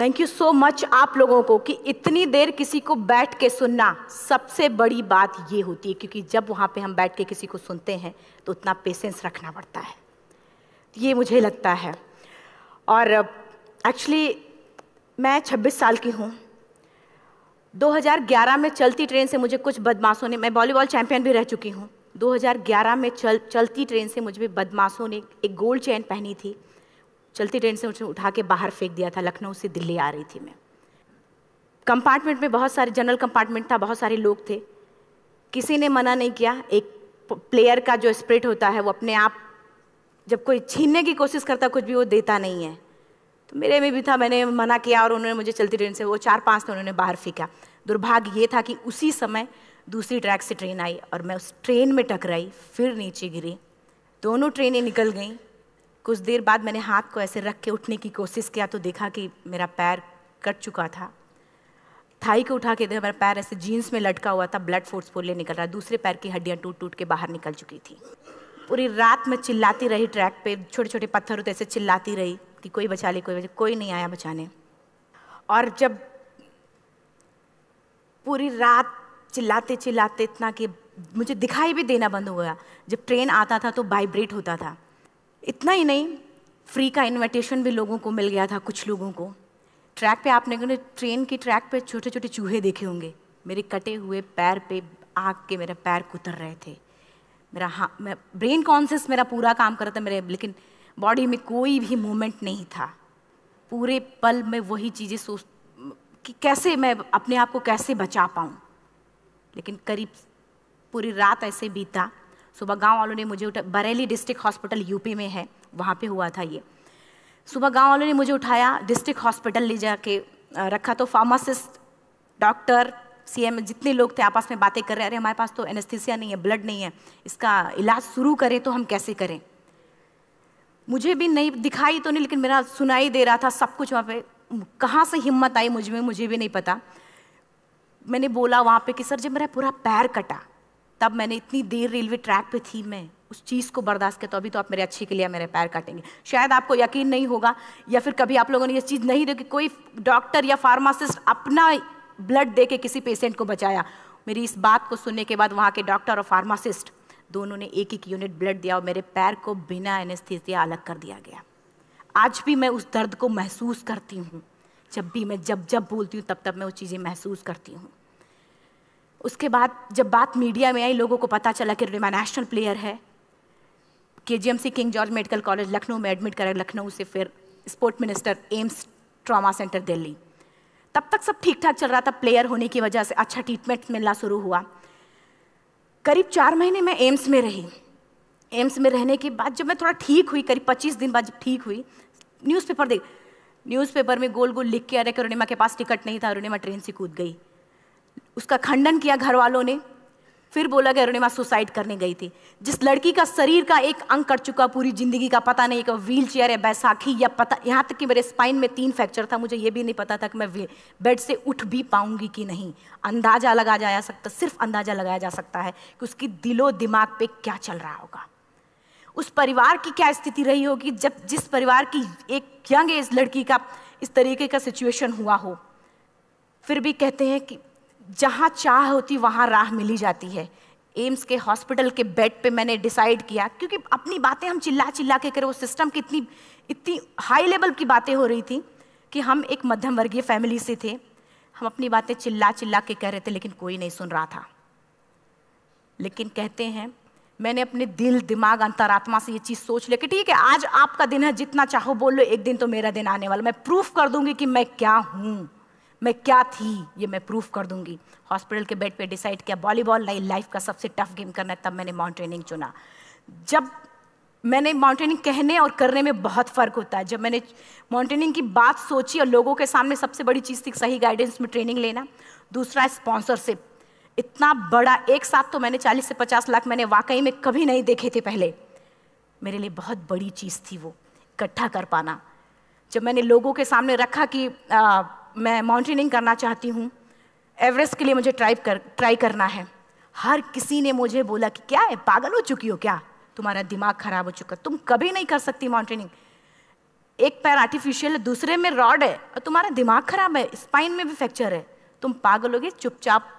Thank you so much आप लोगों को कि इतनी देर किसी को बैठ के सुनना सबसे बड़ी बात ये होती है, क्योंकि जब वहाँ पे हम बैठ के किसी को सुनते हैं तो उतना पेशेंस रखना पड़ता है, ये मुझे लगता है। और एक्चुअली मैं 26 साल की हूँ। 2011 में चलती ट्रेन से मुझे कुछ बदमाशों ने, मैं वॉलीबॉल चैंपियन भी रह चुकी हूँ, 2011 में चलती ट्रेन से मुझे बदमाशों ने एक गोल्ड चेन पहनी थी, चलती ट्रेन से मुझे उठा के बाहर फेंक दिया था। लखनऊ से दिल्ली आ रही थी मैं। कंपार्टमेंट में बहुत सारे, जनरल कंपार्टमेंट था, बहुत सारे लोग थे, किसी ने मना नहीं किया। एक प्लेयर का जो स्पिरिट होता है वो अपने आप, जब कोई छीनने की कोशिश करता कुछ भी, वो देता नहीं है, तो मेरे में भी था। मैंने मना किया और उन्होंने मुझे चलती ट्रेन से, वो 4-5 थे, उन्होंने बाहर फेंका। दुर्भाग्य ये था कि उसी समय दूसरी ट्रैक से ट्रेन आई और मैं उस ट्रेन में टकराई, फिर नीचे गिरी, दोनों ट्रेनें निकल गईं। कुछ देर बाद मैंने हाथ को ऐसे रख के उठने की कोशिश किया तो देखा कि मेरा पैर कट चुका था। थाई को उठा के देखा, मेरा पैर ऐसे जीन्स में लटका हुआ था, ब्लड फोर्सफुली निकल रहा, दूसरे पैर की हड्डियाँ टूट टूट के बाहर निकल चुकी थी। पूरी रात मैं चिल्लाती रही ट्रैक पे, छोटे छोटे पत्थर होते ऐसे चिल्लाती रही कि कोई बचा ले, कोई नहीं आया बचाने। और जब पूरी रात चिल्लाते चिल्लाते इतना कि मुझे दिखाई भी देना बंद हो गया, जब ट्रेन आता था तो वाइब्रेट होता था। इतना ही नहीं, फ्री का इनविटेशन भी लोगों को मिल गया था, कुछ लोगों को। ट्रैक पे आपने ट्रेन की ट्रैक पे छोटे छोटे चूहे देखे होंगे, मेरे कटे हुए पैर पे आग के मेरे पैर कुतर रहे थे। मैं ब्रेन कॉन्शियस मेरा पूरा काम कर रहा था मेरे, लेकिन बॉडी में कोई भी मूवमेंट नहीं था। पूरे पल में वही चीज़ें सोच कि कैसे मैं अपने आप को कैसे बचा पाऊँ। लेकिन करीब पूरी रात ऐसे बीता। सुबह गांव वालों ने मुझे बरेली डिस्ट्रिक्ट हॉस्पिटल यूपी में है, वहाँ पे हुआ था ये। सुबह गांव वालों ने मुझे उठाया, डिस्ट्रिक्ट हॉस्पिटल ले जाके रखा, तो फार्मासिस्ट, डॉक्टर, सीएम, जितने लोग थे आपस में बातें कर रहे, अरे हमारे पास तो एनेस्थीसिया नहीं है, ब्लड नहीं है, इसका इलाज शुरू करें तो हम कैसे करें। मुझे भी नहीं दिखाई तो नहीं, लेकिन मेरा सुनाई दे रहा था सब कुछ वहाँ पे। कहाँ से हिम्मत आई मुझ में, मुझे भी नहीं पता। मैंने बोला वहाँ पे कि सर जब मेरा पूरा पैर कटा, तब मैंने इतनी देर रेलवे ट्रैक पे थी, मैं उस चीज़ को बर्दाश्त किया, तो अभी तो आप मेरे अच्छे के लिए मेरे पैर काटेंगे। शायद आपको यकीन नहीं होगा, या फिर कभी आप लोगों ने ये चीज़ नहीं देखी, कोई डॉक्टर या फार्मासिस्ट अपना ब्लड दे के किसी पेशेंट को बचाया। मेरी इस बात को सुनने के बाद वहाँ के डॉक्टर और फार्मासिस्ट दोनों ने एक एक यूनिट ब्लड दिया और मेरे पैर को बिना एनेस्थीसिया अलग कर दिया गया। आज भी मैं उस दर्द को महसूस करती हूँ। जब भी मैं जब बोलती हूँ तब मैं वो चीज़ें महसूस करती हूँ। उसके बाद जब बात मीडिया में आई, लोगों को पता चला कि रिमा नेशनल प्लेयर है, KGMC king George medical college Lucknow में एडमिट करा, लखनऊ से फिर sport minister, AIIMS trauma centre Delhi. तब तक सब ठीक ठाक चल रहा था, प्लेयर होने की वजह से अच्छा ट्रीटमेंट मिलना शुरू हुआ। करीब 4 महीने मैं एम्स में रही। एम्स में रहने के बाद जब मैं थोड़ा ठीक हुई, करीब 25 दिन बाद जब ठीक हुई, न्यूज़पेपर में गोल गोल लिख के आ रहे कि अरुणिमा के पास टिकट नहीं था, अरुणिमा ट्रेन से कूद गई। उसका खंडन किया घर वालों ने, फिर बोला कि अरुणिमा सुसाइड करने गई थी। जिस लड़की का शरीर का एक अंग कट चुका, पूरी जिंदगी का पता नहीं कि व्हील चेयर है, बैसाखी, या पता, यहाँ तक कि मेरे स्पाइन में 3 फ्रैक्चर था, मुझे ये भी नहीं पता था कि मैं बेड से उठ भी पाऊंगी कि नहीं। अंदाजा लगाया जा सकता, सिर्फ अंदाजा लगाया जा सकता है कि उसकी दिलो दिमाग पे क्या चल रहा होगा, उस परिवार की क्या स्थिति रही होगी, जब जिस परिवार की एक यंग एज लड़की का इस तरीके का सिचुएशन हुआ हो। फिर भी कहते हैं कि जहाँ चाह होती वहाँ राह मिली जाती है। एम्स के हॉस्पिटल के बेड पे मैंने डिसाइड किया, क्योंकि अपनी बातें हम चिल्ला चिल्ला के करें, वो सिस्टम की इतनी हाई लेवल की बातें हो रही थी कि हम एक मध्यम वर्गीय फैमिली से थे, हम अपनी बातें चिल्ला चिल्ला के कह रहे थे, लेकिन कोई नहीं सुन रहा था। लेकिन कहते हैं मैंने अपने दिल, दिमाग, अंतरात्मा से ये चीज़ सोच लिया कि ठीक है, आज आपका दिन है, जितना चाहो बोल लो, एक दिन तो मेरा दिन आने वाला, मैं प्रूफ कर दूंगी कि मैं क्या हूँ, मैं क्या थी, ये मैं प्रूफ कर दूंगी। हॉस्पिटल के बेड पे डिसाइड किया वॉलीबॉल लाइफ का सबसे टफ गेम करना है, तब मैंने माउंटेनिंग चुना। जब मैंने माउंटेनिंग कहने और करने में बहुत फ़र्क होता है। जब मैंने माउंटेनिंग की बात सोची और लोगों के सामने, सबसे बड़ी चीज़ थी सही गाइडेंस में ट्रेनिंग लेना, दूसरा स्पॉन्सरशिप। इतना बड़ा एक साथ तो मैंने 40 से 50 लाख मैंने वाकई में कभी नहीं देखे थे पहले। मेरे लिए बहुत बड़ी चीज़ थी वो इकट्ठा कर पाना। जब मैंने लोगों के सामने रखा कि मैं माउंटेनिंग करना चाहती हूँ, एवरेस्ट के लिए मुझे ट्राई करना है, हर किसी ने मुझे बोला कि क्या है, पागल हो चुकी हो क्या, तुम्हारा दिमाग खराब हो चुका, तुम कभी नहीं कर सकती माउंटेनिंग। एक पैर आर्टिफिशियल है, दूसरे में रॉड है, और तुम्हारा दिमाग खराब है, स्पाइन में भी फ्रैक्चर है, तुम पागल होगे, चुपचाप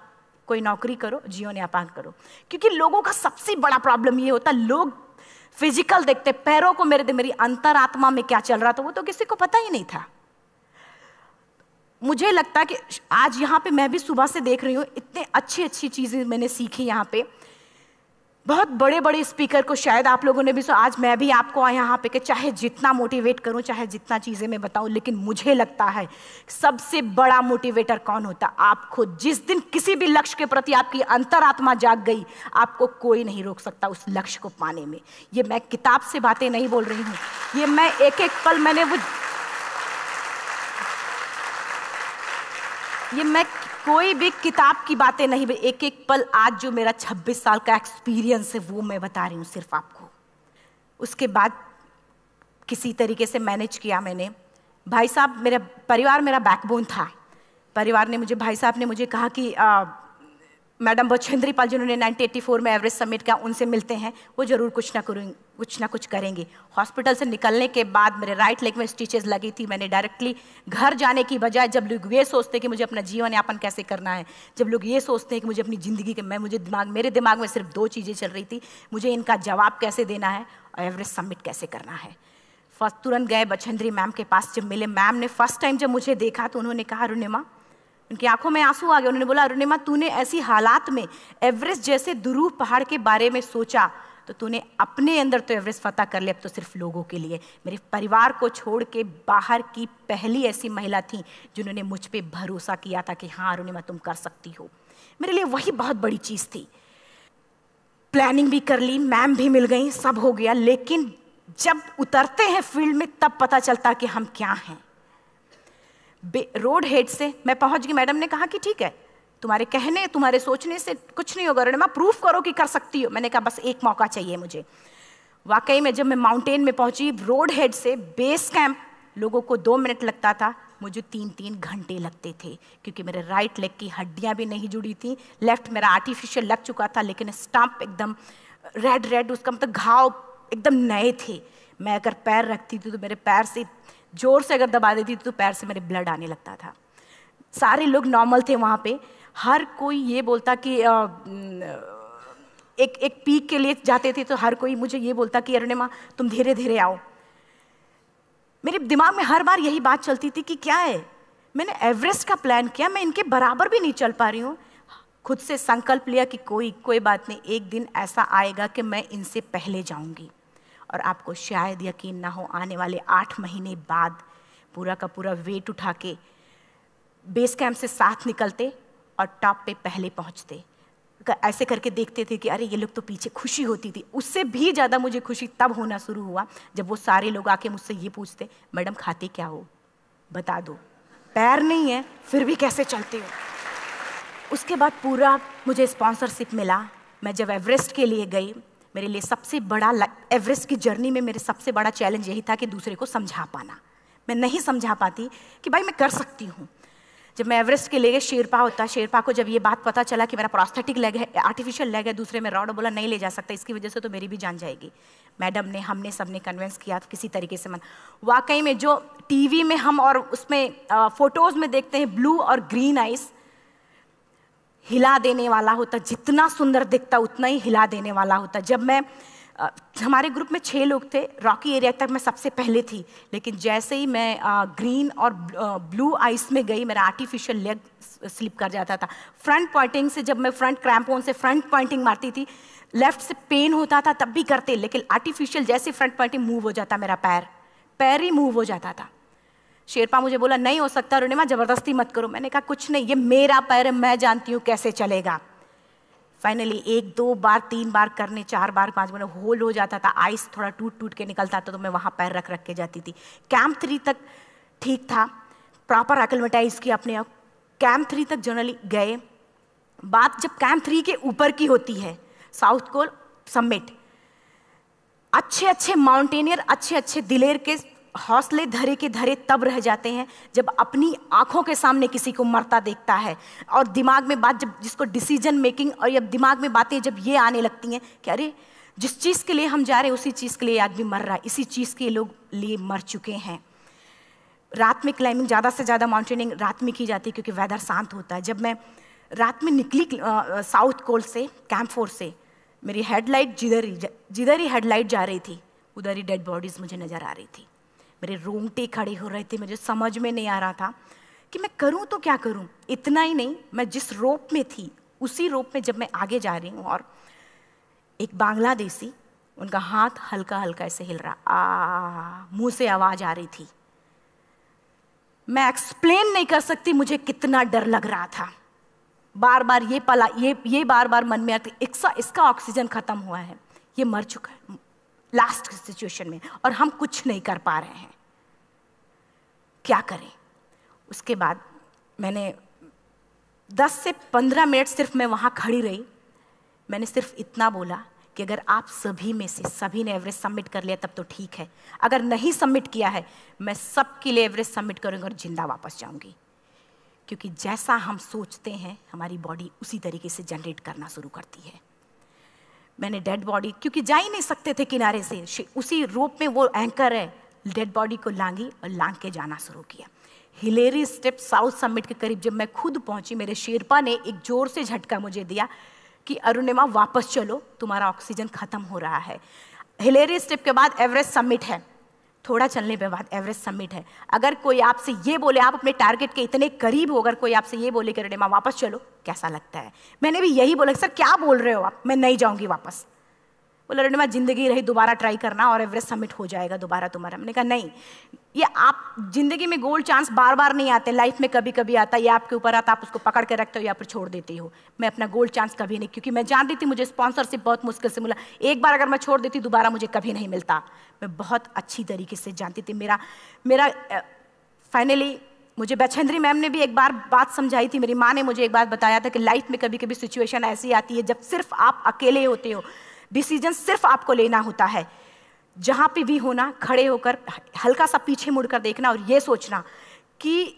कोई नौकरी करो, जीवन यापन करो। क्योंकि लोगों का सबसे बड़ा प्रॉब्लम ये होता है, लोग फिजिकल देखते, पैरों को मेरी अंतरात्मा में क्या चल रहा था वो तो किसी को पता ही नहीं था। मुझे लगता है कि आज यहाँ पे मैं भी सुबह से देख रही हूँ, इतने अच्छी अच्छी चीज़ें मैंने सीखी यहाँ पे। बहुत बड़े बड़े स्पीकर को शायद आप लोगों ने भी सुना, आज मैं भी आपको यहाँ पे कि चाहे जितना मोटिवेट करूँ, चाहे जितना चीज़ें मैं बताऊँ, लेकिन मुझे लगता है सबसे बड़ा मोटिवेटर कौन होता? आप खुद। जिस दिन किसी भी लक्ष्य के प्रति आपकी अंतरात्मा जाग गई, आपको कोई नहीं रोक सकता उस लक्ष्य को पाने में। ये मैं किताब से बातें नहीं बोल रही हूँ, ये मैं एक एक पल मैंने ये मैं कोई भी किताब की बातें नहीं, एक एक पल आज जो मेरा 26 साल का एक्सपीरियंस है वो मैं बता रही हूँ सिर्फ आपको। उसके बाद किसी तरीके से मैनेज किया मैंने। भाई साहब, मेरा परिवार मेरा बैकबोन था। परिवार ने मुझे, भाई साहब ने मुझे कहा कि मैडम बछेंद्री पाल जिन्होंने 1984 में एवरेस्ट समिट का, उनसे मिलते हैं, वो जरूर कुछ ना कुछ करेंगे। हॉस्पिटल से निकलने के बाद मेरे राइट लेग में स्टिचेस लगी थी। मैंने डायरेक्टली घर जाने की बजाय, जब लोग ये सोचते हैं कि मुझे अपना जीवन यापन कैसे करना है, जब लोग ये सोचते हैं कि मुझे अपनी ज़िंदगी के, मेरे दिमाग में सिर्फ 2 चीज़ें चल रही थी, मुझे इनका जवाब कैसे देना है और एवरेस्ट समिट कैसे करना है। फर्स्ट तुरंत गए बछेंद्री मैम के पास। जब मिले, मैम ने फर्स्ट टाइम जब मुझे देखा तो उन्होंने कहा, अरुणिमा, उनकी आंखों में आंसू आ गए। उन्होंने बोला, अरुणिमा, तूने ऐसी हालात में एवरेस्ट जैसे दुरूह पहाड़ के बारे में सोचा तो तूने अपने अंदर तो एवरेस्ट फतह कर लिया, अब तो सिर्फ लोगों के लिए। मेरे परिवार को छोड़ के बाहर की पहली ऐसी महिला थी जिन्होंने मुझ पे भरोसा किया था कि हाँ अरुणिमा, तुम कर सकती हो। मेरे लिए वही बहुत बड़ी चीज़ थी। प्लानिंग भी कर ली, मैम भी मिल गई, सब हो गया। लेकिन जब उतरते हैं फील्ड में तब पता चलता कि हम क्या हैं। रोड हेड से मैं पहुंच गई। मैडम ने कहा कि ठीक है, तुम्हारे कहने, तुम्हारे सोचने से कुछ नहीं होगा अरुणिमा, प्रूफ करो कि कर सकती हो। मैंने कहा बस एक मौका चाहिए मुझे। वाकई में जब मैं माउंटेन में पहुंची, रोड हेड से बेस कैंप लोगों को 2 मिनट लगता था, मुझे 3-3 घंटे लगते थे, क्योंकि मेरे राइट लेग की हड्डियां भी नहीं जुड़ी थी। लेफ्ट मेरा आर्टिफिशियल लग चुका था, लेकिन स्टंप एकदम रेड, उसका मतलब घाव एकदम नए थे। मैं अगर पैर रखती थी तो मेरे पैर से जोर से अगर दबा देती थी तो पैर से मेरे ब्लड आने लगता था। सारे लोग नॉर्मल थे वहाँ पे। हर कोई ये बोलता कि एक पीक के लिए जाते थे तो हर कोई मुझे ये बोलता कि अरुणिमा, तुम धीरे धीरे आओ। मेरे दिमाग में हर बार यही बात चलती थी कि क्या है, मैंने एवरेस्ट का प्लान किया, मैं इनके बराबर भी नहीं चल पा रही हूँ। खुद से संकल्प लिया कि कोई बात नहीं, एक दिन ऐसा आएगा कि मैं इनसे पहले जाऊँगी। और आपको शायद यकीन ना हो, आने वाले 8 महीने बाद पूरा का पूरा वेट उठा के बेस कैंप से साथ निकलते और टॉप पे पहले पहुंचते। ऐसे करके देखते थे कि अरे ये लोग तो पीछे। खुशी होती थी। उससे भी ज़्यादा मुझे खुशी तब होना शुरू हुआ जब वो सारे लोग आके मुझसे ये पूछते, मैडम खाते क्या हो, बता दो, पैर नहीं है फिर भी कैसे चलते हो। उसके बाद पूरा मुझे स्पॉन्सरशिप मिला। मैं जब एवरेस्ट के लिए गई, मेरे लिए सबसे बड़ा, एवरेस्ट की जर्नी में मेरे सबसे बड़ा चैलेंज यही था कि दूसरे को समझा पाना। मैं नहीं समझा पाती कि भाई मैं कर सकती हूँ। जब मैं एवरेस्ट के लिए गई, शेरपा होता, शेरपा को जब ये बात पता चला कि मेरा प्रोस्थेटिक लेग है, आर्टिफिशियल लेग है, दूसरे में रॉड, बोला नहीं ले जा सकता, इसकी वजह से तो मेरी भी जान जाएगी। मैडम ने, हमने सबने कन्विंस किया किसी तरीके से। मन वाकई में जो टीवी में हम और उसमें फोटोज़ में देखते हैं, ब्लू और ग्रीन आइस, हिला देने वाला होता। जितना सुंदर दिखता उतना ही हिला देने वाला होता। जब मैं हमारे ग्रुप में 6 लोग थे, रॉकी एरिया तक मैं सबसे पहले थी, लेकिन जैसे ही मैं ग्रीन और ब्लू आइस में गई, मेरा आर्टिफिशियल लेग स्लिप कर जाता था। फ्रंट पॉइंटिंग से, जब मैं फ्रंट क्रैम्पोन से फ्रंट पॉइंटिंग मारती थी, लेफ्ट से पेन होता था तब भी करते, लेकिन आर्टिफिशियल जैसे फ्रंट पॉइंटिंग मूव हो जाता, मेरा पैर ही मूव हो जाता था। शेरपा मुझे बोला नहीं हो सकता अरुणिमा, जबरदस्ती मत करो। मैंने कहा कुछ नहीं, ये मेरा पैर है, मैं जानती हूँ कैसे चलेगा। फाइनली 1, 2 बार, 3 बार करने, 4 बार, 5 बार होल हो जाता था। आइस थोड़ा टूट के निकलता था तो मैं वहाँ पैर रख के जाती थी। कैंप 3 तक ठीक था, प्रॉपर एक्लेमेटाइज किया अपने आप। कैंप 3 तक जनरली गए। बात जब कैंप 3 के ऊपर की होती है, साउथ कोल समिट, अच्छे माउंटेनियर, अच्छे दिलेर के हौसले धरे के धरे तब रह जाते हैं जब अपनी आंखों के सामने किसी को मरता देखता है, और दिमाग में बात, जब जिसको डिसीजन मेकिंग, और जब दिमाग में बातें जब ये आने लगती हैं कि अरे जिस चीज़ के लिए हम जा रहे हैं उसी चीज़ के लिए आदमी मर रहा है, इसी चीज़ के लोग लिए मर चुके हैं। रात में क्लाइंबिंग, ज़्यादा से ज़्यादा माउंटेनिंग रात में की जाती है क्योंकि वेदर शांत होता है। जब मैं रात में निकली साउथ कोल से, कैंप 4 से, मेरी हेडलाइट जिधर ही हेडलाइट जा रही थी उधर ही डेड बॉडीज़ मुझे नज़र आ रही थी। मेरे रोंगटे खड़े हो रहे थे, मुझे समझ में नहीं आ रहा था कि मैं करूं तो क्या करूं। इतना ही नहीं, मैं जिस रोप में थी उसी रोप में जब मैं आगे जा रही हूं और एक बांग्लादेशी, उनका हाथ हल्का हल्का ऐसे हिल रहा, मुंह से आवाज आ रही थी। मैं एक्सप्लेन नहीं कर सकती मुझे कितना डर लग रहा था। बार बार ये बार बार मन में आती, इसका ऑक्सीजन खत्म हुआ है, ये मर चुका है लास्ट सिचुएशन में, और हम कुछ नहीं कर पा रहे हैं, क्या करें। उसके बाद मैंने 10 से 15 मिनट सिर्फ मैं वहाँ खड़ी रही। मैंने सिर्फ इतना बोला कि अगर आप सभी में से सभी ने एवरेस्ट सबमिट कर लिया तब तो ठीक है, अगर नहीं सबमिट किया है मैं सबके लिए एवरेस्ट सबमिट करूँगी और जिंदा वापस जाऊँगी। क्योंकि जैसा हम सोचते हैं हमारी बॉडी उसी तरीके से जनरेट करना शुरू करती है। मैंने डेड बॉडी, क्योंकि जा ही नहीं सकते थे किनारे से, उसी रोप में वो एंकर है, डेड बॉडी को लांगी और लांग के जाना शुरू किया। हिलेरी स्टेप साउथ समिट के करीब जब मैं खुद पहुंची, मेरे शेरपा ने एक जोर से झटका मुझे दिया कि अरुणिमा वापस चलो, तुम्हारा ऑक्सीजन खत्म हो रहा है। हिलेरी स्टेप के बाद एवरेस्ट समिट है, थोड़ा चलने के बाद एवरेस्ट समिट है। अगर कोई आपसे ये बोले, आप अपने टारगेट के इतने करीब हो, अगर कोई आपसे ये बोले कि अरुणिमा वापस चलो, कैसा लगता है? मैंने भी यही बोला, सर क्या बोल रहे हो आप, मैं नहीं जाऊंगी वापस। बोला अरुणिमा जिंदगी रही, दोबारा ट्राई करना और एवरेस्ट समिट हो जाएगा दोबारा तुम्हारा। मैंने कहा नहीं, ये आप जिंदगी में गोल्ड चांस बार बार नहीं आते, लाइफ में कभी कभी आता है, ये आपके ऊपर आता, आप उसको पकड़ के रखते हो या फिर छोड़ देते हो। मैं अपना गोल्ड चांस कभी नहीं, क्योंकि मैं जान रही थी मुझे स्पॉन्सरशिप बहुत मुश्किल से मिला, एक बार अगर मैं छोड़ देती दोबारा मुझे कभी नहीं मिलता। मैं बहुत अच्छी तरीके से जानती थी। मेरा फाइनली मुझे बछेंद्री मैम ने भी एक बार बात समझाई थी, मेरी माँ ने मुझे एक बात बताया था कि लाइफ में कभी कभी सिचुएशन ऐसी आती है जब सिर्फ आप अकेले होते हो, डिसीजन सिर्फ आपको लेना होता है। जहां पे भी होना, खड़े होकर हल्का सा पीछे मुड़कर देखना और ये सोचना कि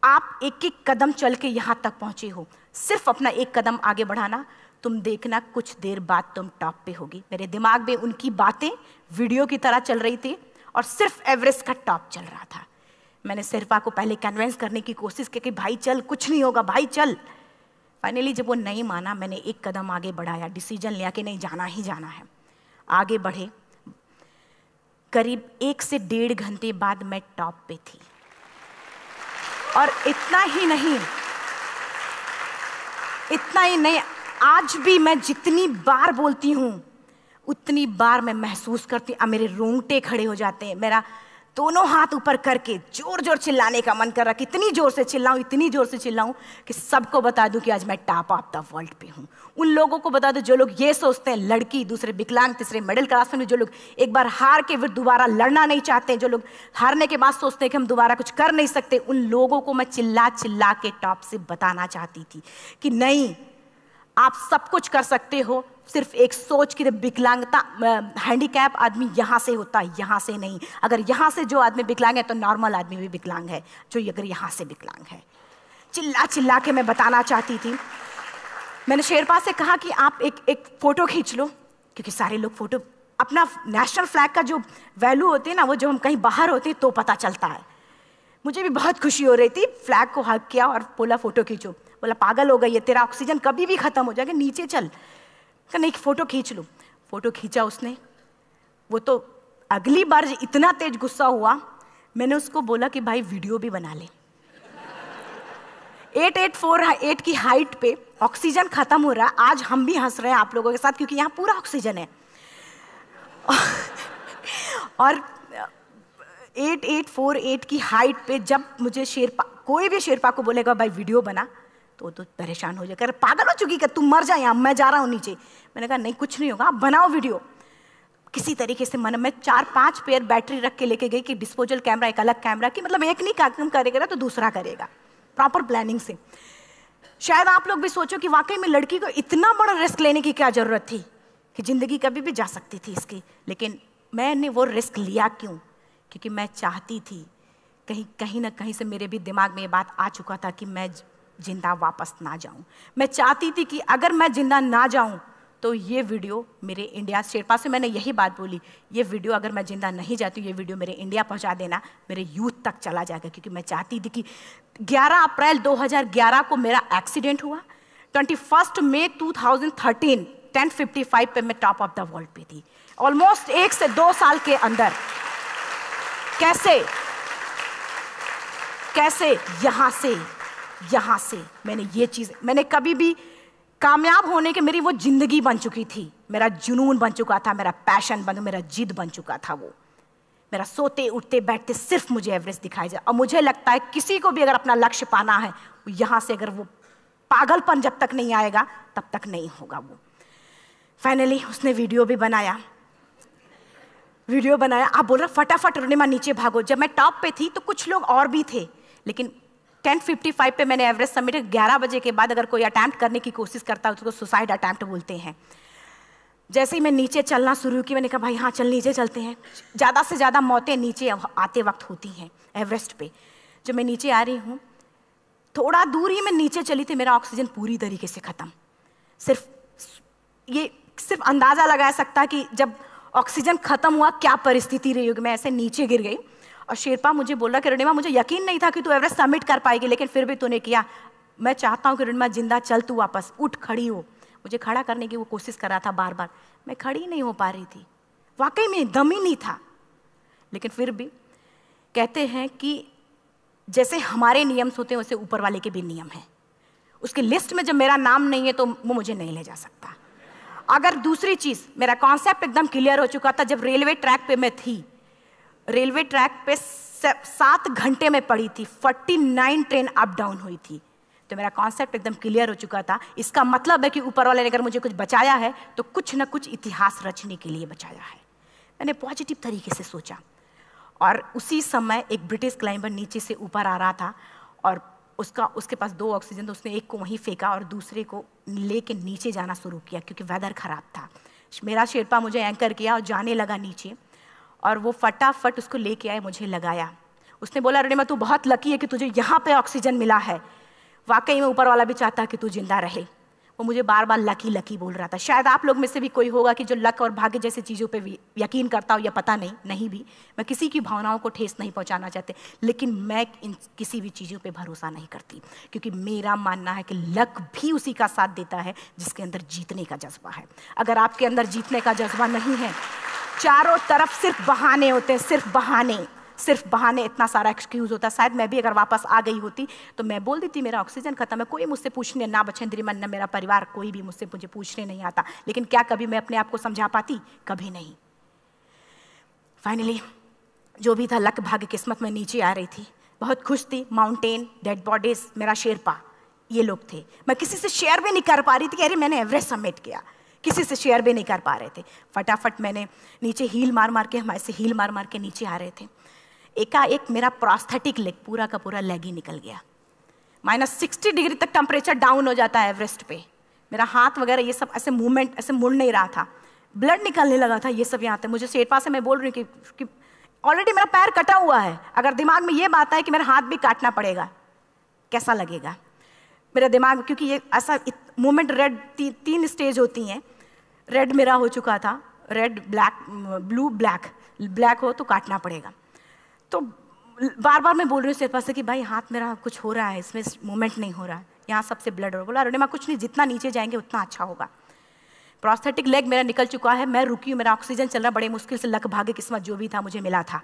आप एक एक कदम चल के यहां तक पहुंचे हो, सिर्फ अपना एक कदम आगे बढ़ाना, तुम देखना कुछ देर बाद तुम टॉप पे होगी। मेरे दिमाग में उनकी बातें वीडियो की तरह चल रही थी और सिर्फ एवरेस्ट का टॉप चल रहा था। मैंने शेरपा को पहले कन्विंस करने की कोशिश की कि भाई चल, कुछ नहीं होगा भाई चल। फाइनली जब वो नहीं माना, मैंने एक कदम आगे बढ़ाया, डिसीजन लिया कि नहीं, जाना ही जाना है। आगे बढ़े, करीब 1 से 1.5 घंटे बाद मैं टॉप पे थी। और इतना ही नहीं, आज भी मैं जितनी बार बोलती हूँ उतनी बार मैं महसूस करती हूँ, मेरे रोंगटे खड़े हो जाते हैं, मेरा दोनों हाथ ऊपर करके जोर जोर चिल्लाने का मन कर रहा, कितनी जोर से चिल्लाऊं कि सबको बता दूं कि आज मैं टॉप ऑफ द वर्ल्ड पे हूं। उन लोगों को बता दूं जो लोग ये सोचते हैं, लड़की, दूसरे विकलांग, तीसरे मिडिल क्लास में, जो लोग एक बार हार के फिर दोबारा लड़ना नहीं चाहते, जो लोग हारने के बाद सोचते हैं कि हम दोबारा कुछ कर नहीं सकते, उन लोगों को मैं चिल्ला चिल्ला के टॉप से बताना चाहती थी कि नहीं, आप सब कुछ कर सकते हो। सिर्फ एक सोच की विकलांगता, हैंडीकैप आदमी यहाँ से होता है, यहाँ से नहीं। अगर यहाँ से जो आदमी विकलांग है तो नॉर्मल आदमी भी विकलांग है, जो अगर यहाँ से विकलांग है। चिल्ला चिल्ला के मैं बताना चाहती थी। मैंने शेरपा से कहा कि आप एक फोटो खींच लो, क्योंकि सारे लोग फोटो, अपना नेशनल फ्लैग का जो वैल्यू होती है ना, वो जो हम कहीं बाहर होते हैं तो पता चलता है। मुझे भी बहुत खुशी हो रही थी, फ्लैग को हग किया और बोला फोटो खींचो। बोला पागल हो गई है, तेरा ऑक्सीजन कभी भी खत्म हो जाएगा, नीचे चल। नहीं, फोटो खींच लो। फोटो खींचा उसने। वो तो अगली बार इतना तेज गुस्सा हुआ, मैंने उसको बोला कि भाई वीडियो भी बना ले। 8848 की हाइट पे ऑक्सीजन खत्म हो रहा है, आज हम भी हंस रहे हैं आप लोगों के साथ क्योंकि यहाँ पूरा ऑक्सीजन है। और 8848 की हाइट पे जब मुझे शेरपा, कोई भी शेरपा को बोलेगा भाई वीडियो बना, तो परेशान हो जाएगा, पागल हो चुकी क्या, तुम मर जाए, यहाँ मैं जा रहा हूँ नीचे। मैंने कहा नहीं, कुछ नहीं होगा, आप बनाओ वीडियो। किसी तरीके से मैं 4-5 पेयर बैटरी रख के लेके गई कि डिस्पोजल कैमरा, एक अलग कैमरा की, मतलब एक नहीं काम करेगा तो दूसरा करेगा, प्रॉपर प्लानिंग से। शायद आप लोग भी सोचो कि वाकई में लड़की को इतना बड़ा रिस्क लेने की क्या जरूरत थी, कि जिंदगी कभी भी जा सकती थी इसकी। लेकिन मैंने वो रिस्क लिया क्यों? क्योंकि मैं चाहती थी, कहीं ना कहीं से मेरे भी दिमाग में ये बात आ चुका था कि मैं जिंदा वापस ना जाऊं। मैं चाहती थी कि अगर मैं जिंदा ना जाऊं तो ये वीडियो मेरे इंडिया शेरपा से मैंने यही बात बोली, ये वीडियो अगर मैं जिंदा नहीं जाती हूँ, ये वीडियो मेरे इंडिया पहुँचा देना, मेरे यूथ तक चला जाएगा। क्योंकि मैं चाहती थी कि 11 अप्रैल 2011 को मेरा एक्सीडेंट हुआ, 21 मई 2013 10:55 पे मैं टॉप ऑफ द वर्ल्ड पे थी। ऑलमोस्ट 1 से 2 साल के अंदर कैसे यहाँ से मैंने ये चीज़, मैंने कभी भी कामयाब होने के, मेरी वो जिंदगी बन चुकी थी, मेरा जुनून बन चुका था, मेरा पैशन मेरा जिद बन चुका था। वो मेरा सोते उठते बैठते सिर्फ मुझे एवरेस्ट दिखाई जाए। और मुझे लगता है किसी को भी अगर अपना लक्ष्य पाना है, यहाँ से अगर वो पागलपन जब तक नहीं आएगा तब तक नहीं होगा। वो फाइनली उसने वीडियो बनाया। आप बोल रहे फटाफट रुनिमा नीचे भागो। जब मैं टॉप पे थी तो कुछ लोग और भी थे, लेकिन 10:55 पे मैंने एवरेस्ट समिट, 11 बजे के बाद अगर कोई अटैम्प्ट करने की कोशिश करता है उसको सुसाइड अटैम्प्ट बोलते हैं। जैसे ही मैं नीचे चलना शुरू की, मैंने कहा भाई हाँ चल नीचे चलते हैं। ज़्यादा से ज़्यादा मौतें नीचे आते वक्त होती हैं एवरेस्ट पे। जब मैं नीचे आ रही हूँ, थोड़ा दूर ही मैं नीचे चली थी, मेरा ऑक्सीजन पूरी तरीके से ख़त्म। सिर्फ अंदाज़ा लगा सकता कि जब ऑक्सीजन ख़त्म हुआ क्या परिस्थिति रही होगी। मैं ऐसे नीचे गिर गई और शेरपा मुझे बोल रहा कि रुनिमा मुझे यकीन नहीं था कि तू एवरेस्ट सबमिट कर पाएगी, लेकिन फिर भी तूने किया। मैं चाहता हूँ कि रुनिमा जिंदा चल, तू वापस उठ, खड़ी हो। मुझे खड़ा करने की वो कोशिश कर रहा था बार बार, मैं खड़ी नहीं हो पा रही थी, वाकई में दम ही नहीं था। लेकिन फिर भी कहते हैं कि जैसे हमारे नियम होते हैं वैसे ऊपर वाले के भी नियम हैं। उसकी लिस्ट में जब मेरा नाम नहीं है तो वो मुझे नहीं ले जा सकता। अगर दूसरी चीज़, मेरा कॉन्सेप्ट एकदम क्लियर हो चुका था। जब रेलवे ट्रैक पे मैं थी, रेलवे ट्रैक पे 7 घंटे में पड़ी थी, 49 ट्रेन अप डाउन हुई थी, तो मेरा कॉन्सेप्ट एकदम क्लियर हो चुका था। इसका मतलब है कि ऊपर वाले ने अगर मुझे कुछ बचाया है तो कुछ ना कुछ इतिहास रचने के लिए बचाया है। मैंने पॉजिटिव तरीके से सोचा। और उसी समय एक ब्रिटिश क्लाइंबर नीचे से ऊपर आ रहा था और उसके पास 2 ऑक्सीजन, तो उसने एक को वहीं फेंका और दूसरे को लेके नीचे जाना शुरू किया क्योंकि वेदर ख़राब था। मेरा शेरपा मुझे एंकर किया और जाने लगा नीचे, और वो फटाफट उसको लेके आए, मुझे लगाया। उसने बोला रुनिमा तू बहुत लकी है कि तुझे यहाँ पे ऑक्सीजन मिला है। वाकई में ऊपर वाला भी चाहता है कि तू जिंदा रहे। वो मुझे बार बार लकी लकी बोल रहा था। शायद आप लोग में से भी कोई होगा कि जो लक और भाग्य जैसी चीज़ों पे यकीन करता हो, या पता नहीं भी। मैं किसी की भावनाओं को ठेस नहीं पहुंचाना चाहती, लेकिन मैं इन किसी भी चीज़ों पे भरोसा नहीं करती, क्योंकि मेरा मानना है कि लक भी उसी का साथ देता है जिसके अंदर जीतने का जज्बा है। अगर आपके अंदर जीतने का जज्बा नहीं है, चारों तरफ सिर्फ बहाने होते हैं, सिर्फ बहाने, इतना सारा एक्सक्यूज़ होता है। शायद मैं भी अगर वापस आ गई होती तो मैं बोल देती मेरा ऑक्सीजन खत्म है, कोई मुझसे पूछने ना बछेंद्री मन, ना मेरा परिवार, कोई भी मुझे पूछने नहीं आता। लेकिन क्या कभी मैं अपने आप को समझा पाती? कभी नहीं। फाइनली जो भी था, लक भाग्य किस्मत में नीचे आ रही थी, बहुत खुश थी। माउंटेन, डेड बॉडीज, मेरा शेरपा, ये लोग थे। मैं किसी से शेयर भी नहीं कर पा रही थी कि अरे मैंने एवरेस्ट सबमिट किया, किसी से शेयर भी नहीं कर पा रहे थे। फटाफट मैंने नीचे हील मार के, हमारे से हील मार के नीचे आ रहे थे। एकाएक मेरा प्रोस्थेटिक लेग, पूरा का पूरा लेग ही निकल गया। -60 डिग्री तक टेम्परेचर डाउन हो जाता है एवरेस्ट पे। मेरा हाथ वगैरह ये सब ऐसे मूवमेंट, ऐसे मुड़ नहीं रहा था, ब्लड निकलने लगा था, ये सब यहाँ तक। मुझे शेरपा से मैं बोल रही हूँ कि ऑलरेडी मेरा पैर कटा हुआ है, अगर दिमाग में ये बात है कि मेरा हाथ भी काटना पड़ेगा, कैसा लगेगा मेरा दिमाग। क्योंकि ये ऐसा मूवमेंट, रेड 3 स्टेज होती हैं। रेड मेरा हो चुका था, रेड, ब्लैक, ब्लू, ब्लैक हो तो काटना पड़ेगा। तो बार बार मैं बोल रही हूँ शेरपा से कि भाई हाथ मेरा कुछ हो रहा है, इसमें मूवमेंट नहीं हो रहा है, यहाँ सबसे ब्लड हो रहा है। बोला रुनिमा कुछ नहीं, जितना नीचे जाएंगे उतना अच्छा होगा। प्रोस्थेटिक लेग मेरा निकल चुका है, मैं रुकी हूँ, मेरा ऑक्सीजन चल रहा, बड़े मुश्किल से, लक भाग्य किस्मत जो भी था मुझे मिला था।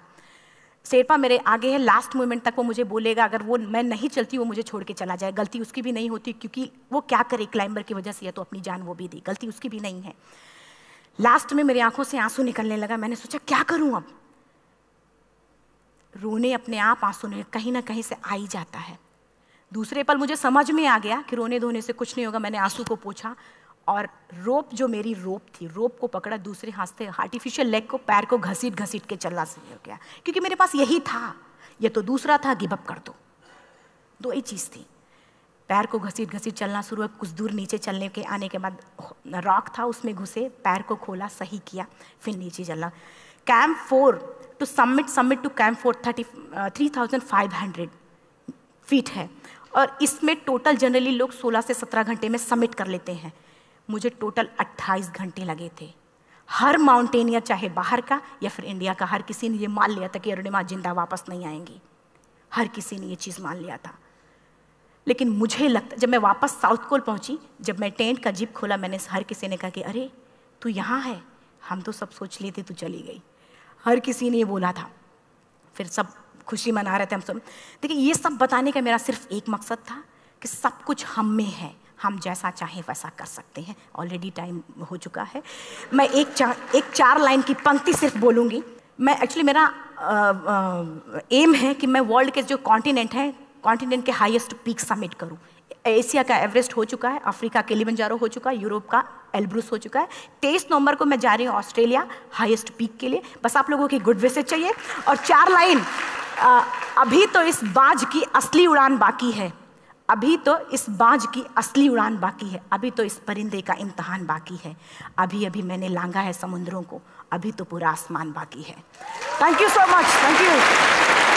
शेरपा मेरे आगे है, लास्ट मोमेंट तक वो मुझे बोलेगा, अगर वो मैं नहीं चलती वो मुझे छोड़ के चला जाए। गलती उसकी भी नहीं होती, क्योंकि वो क्या करे, क्लाइंबर की वजह से, या तो अपनी जान वो भी दी, गलती उसकी भी नहीं है। लास्ट में मेरी आंखों से आंसू निकलने लगा। मैंने सोचा क्या करूं अब, रोने अपने आप आंसू ने कहीं ना कहीं से आ ही जाता है। दूसरे पल मुझे समझ में आ गया कि रोने धोने से कुछ नहीं होगा। मैंने आंसू को पोंछा और रोप, जो मेरी रोप थी, रोप को पकड़ा, दूसरे हाथ से आर्टिफिशियल लेग को, पैर को घसीट के चलना शुरू हो गया, क्योंकि मेरे पास यही था। ये तो दूसरा था, गिव अप कर दो ही चीज़ थी। पैर को घसीट चलना शुरू हुआ। कुछ दूर नीचे चलने के आने के बाद रॉक था, उसमें घुसे, पैर को खोला, सही किया, फिर नीचे चलना। Camp 4 to summit to camp 4 3500 feet है, और इसमें टोटल जनरली लोग 16 से 17 घंटे में सबमिट कर लेते हैं। मुझे टोटल 28 घंटे लगे थे। हर माउंटेनियर, चाहे बाहर का या फिर इंडिया का, हर किसी ने ये मान लिया था कि अरुणिमा जिंदा वापस नहीं आएंगी। हर किसी ने ये चीज़ मान लिया था। लेकिन मुझे लगता, जब मैं वापस साउथ कोल पहुंची, जब मैं टेंट का जिप खोला, मैंने हर किसी ने कहा कि अरे तू यहाँ है, हम तो सब सोच लिए थे तू चली गई। हर किसी ने ये बोला था। फिर सब खुशी मना रहे थे हम सब। देखिए, ये सब बताने का मेरा सिर्फ एक मकसद था कि सब कुछ हम में है, हम जैसा चाहें वैसा कर सकते हैं। ऑलरेडी टाइम हो चुका है। मैं एक चार लाइन की पंक्ति सिर्फ बोलूँगी। मैं एक्चुअली, मेरा एम है कि मैं वर्ल्ड के जो कॉन्टिनेंट हैं, कॉन्टिनेंट के हाईएस्ट पीक समिट करूं। एशिया का एवरेस्ट हो चुका है, अफ्रीका किलिमंजारो हो चुका है, यूरोप का एल्ब्रुस हो चुका है। 23 नवंबर को मैं जा रही हूँ ऑस्ट्रेलिया हाईएस्ट पीक के लिए। बस आप लोगों की गुड विशेस चाहिए। और 4 लाइन, अभी तो इस बाज की असली उड़ान बाकी है, अभी तो इस बाज की असली उड़ान बाकी है, अभी तो इस परिंदे का इम्तहान बाकी है, अभी अभी मैंने लांघा है समुद्रों को, अभी तो पूरा आसमान बाकी है। Thank you so much, thank you.